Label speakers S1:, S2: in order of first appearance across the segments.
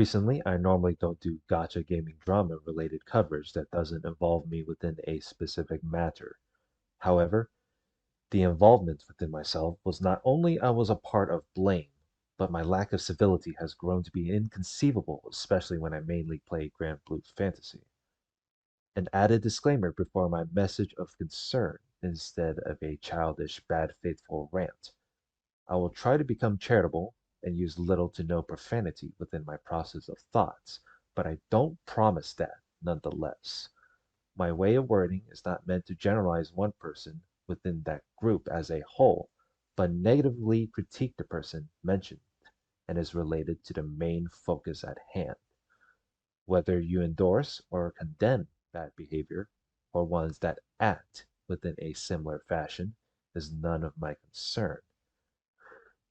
S1: Recently, I normally don't do gacha gaming drama related coverage that doesn't involve me within a specific matter. However, the involvement within myself was not only I was a part of blame, but my lack of civility has grown to be inconceivable, especially when I mainly play Grand Blue Fantasy. An added disclaimer before my message of concern instead of a childish, bad faithful rant. I will try to become charitable and use little to no profanity within my process of thoughts, but I don't promise that nonetheless. My way of wording is not meant to generalize one person within that group as a whole, but negatively critique the person mentioned and is related to the main focus at hand. Whether you endorse or condemn bad behavior, or ones that act within a similar fashion, is none of my concern.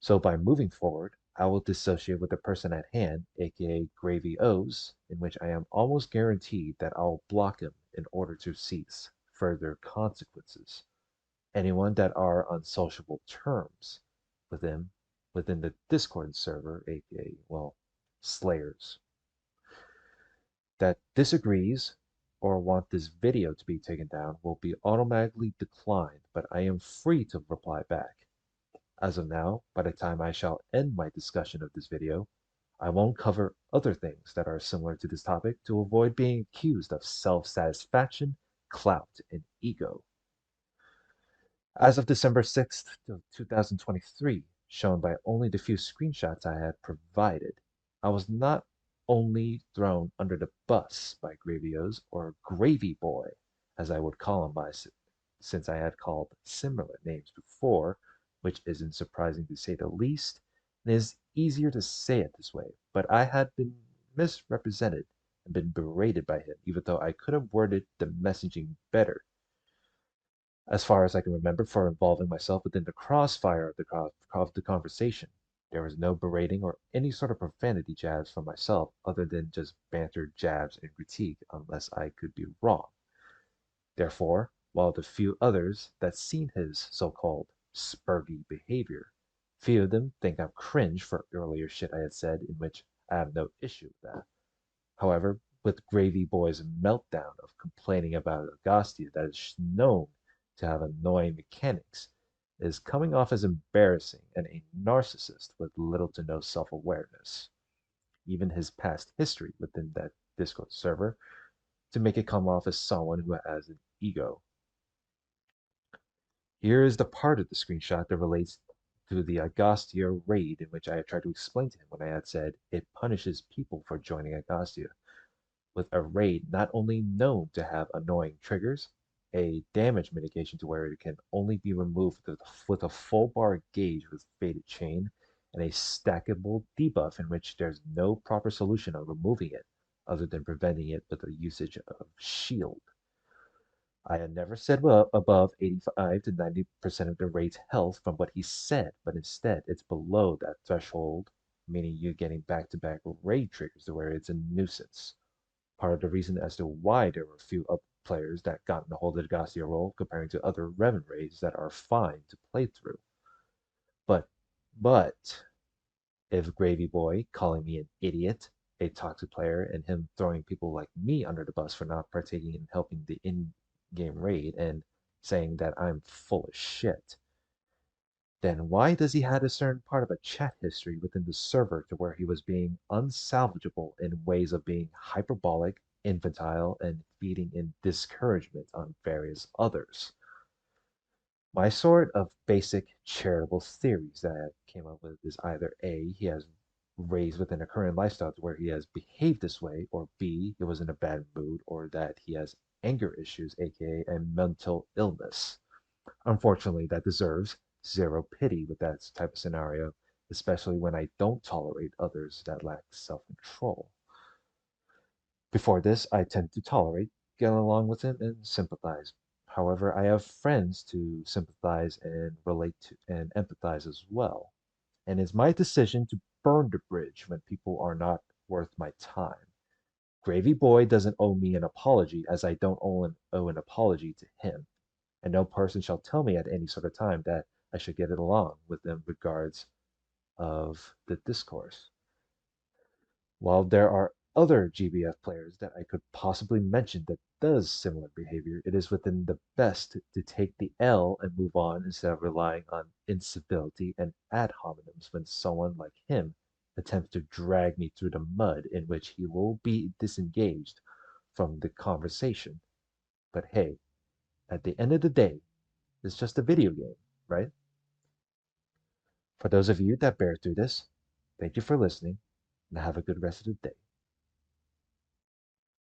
S1: So by moving forward, I will dissociate with the person at hand, aka Gravy O's, in which I am almost guaranteed that I'll block him in order to cease further consequences. Anyone that are on sociable terms with him within the Discord server, aka, well, Slayers, that disagrees or want this video to be taken down will be automatically declined, but I am free to reply back. As of now, by the time I shall end my discussion of this video, I won't cover other things that are similar to this topic to avoid being accused of self-satisfaction, clout, and ego. As of December 6th, 2023, shown by only the few screenshots I had provided, I was not only thrown under the bus by Gravios, or Gravy Boy, as I would call him since I had called similar names before, which isn't surprising to say the least, and is easier to say it this way, but I had been misrepresented and been berated by him, even though I could have worded the messaging better as far as I can remember, for involving myself within the crossfire of the conversation. There was no berating or any sort of profanity jabs from myself other than just banter jabs and critique unless I could be wrong. Therefore, while the few others that seen his so-called spurgy behavior, few of them think I'm cringe for earlier shit I had said, in which I have no issue with that. However, with Gravy Boy's meltdown of complaining about Agostia that is known to have annoying mechanics, is coming off as embarrassing and a narcissist with little to no self awareness. Even his past history within that Discord server to make it come off as someone who has an ego. Here is the part of the screenshot that relates to the Agostia raid, in which I had tried to explain to him when I had said it punishes people for joining Agostia, with a raid not only known to have annoying triggers, a damage mitigation to where it can only be removed with a full bar gauge with faded chain, and a stackable debuff in which there's no proper solution of removing it other than preventing it with the usage of shield. I had never said well above 85 to 90% of the raid's health from what he said, but instead it's below that threshold, meaning you're getting back-to-back raid triggers to where it's a nuisance. Part of the reason as to why there were a few other players that got in the hold of the Garcia role comparing to other Revan raids that are fine to play through. But, but, if Gravy Boy calling me an idiot, a toxic player, and him throwing people like me under the bus for not partaking in helping the in-game raid and saying that I'm full of shit, then why does he have a certain part of a chat history within the server to where he was being unsalvageable in ways of being hyperbolic, infantile, and feeding in discouragement on various others? My sort of basic charitable theories that I came up with is either A, he has raised within a current lifestyle to where he has behaved this way, or B, he was in a bad mood, or that he has anger issues, aka a mental illness. Unfortunately, that deserves zero pity with that type of scenario, especially when I don't tolerate others that lack self control. Before this, I tend to tolerate, get along with him, and sympathize. However, I have friends to sympathize and relate to and empathize as well. And it's my decision to burn the bridge when people are not worth my time. Gravy Boy doesn't owe me an apology, as I don't owe an apology to him, and no person shall tell me at any sort of time that I should get it along with them regards of the discourse. While there are other GBF players that I could possibly mention that does similar behavior, it is within the best to take the L and move on instead of relying on incivility and ad hominems when someone like him attempts to drag me through the mud in which he will be disengaged from the conversation. But hey, at the end of the day, it's just a video game, right? For those of you that bear through this, thank you for listening and have a good rest of the day.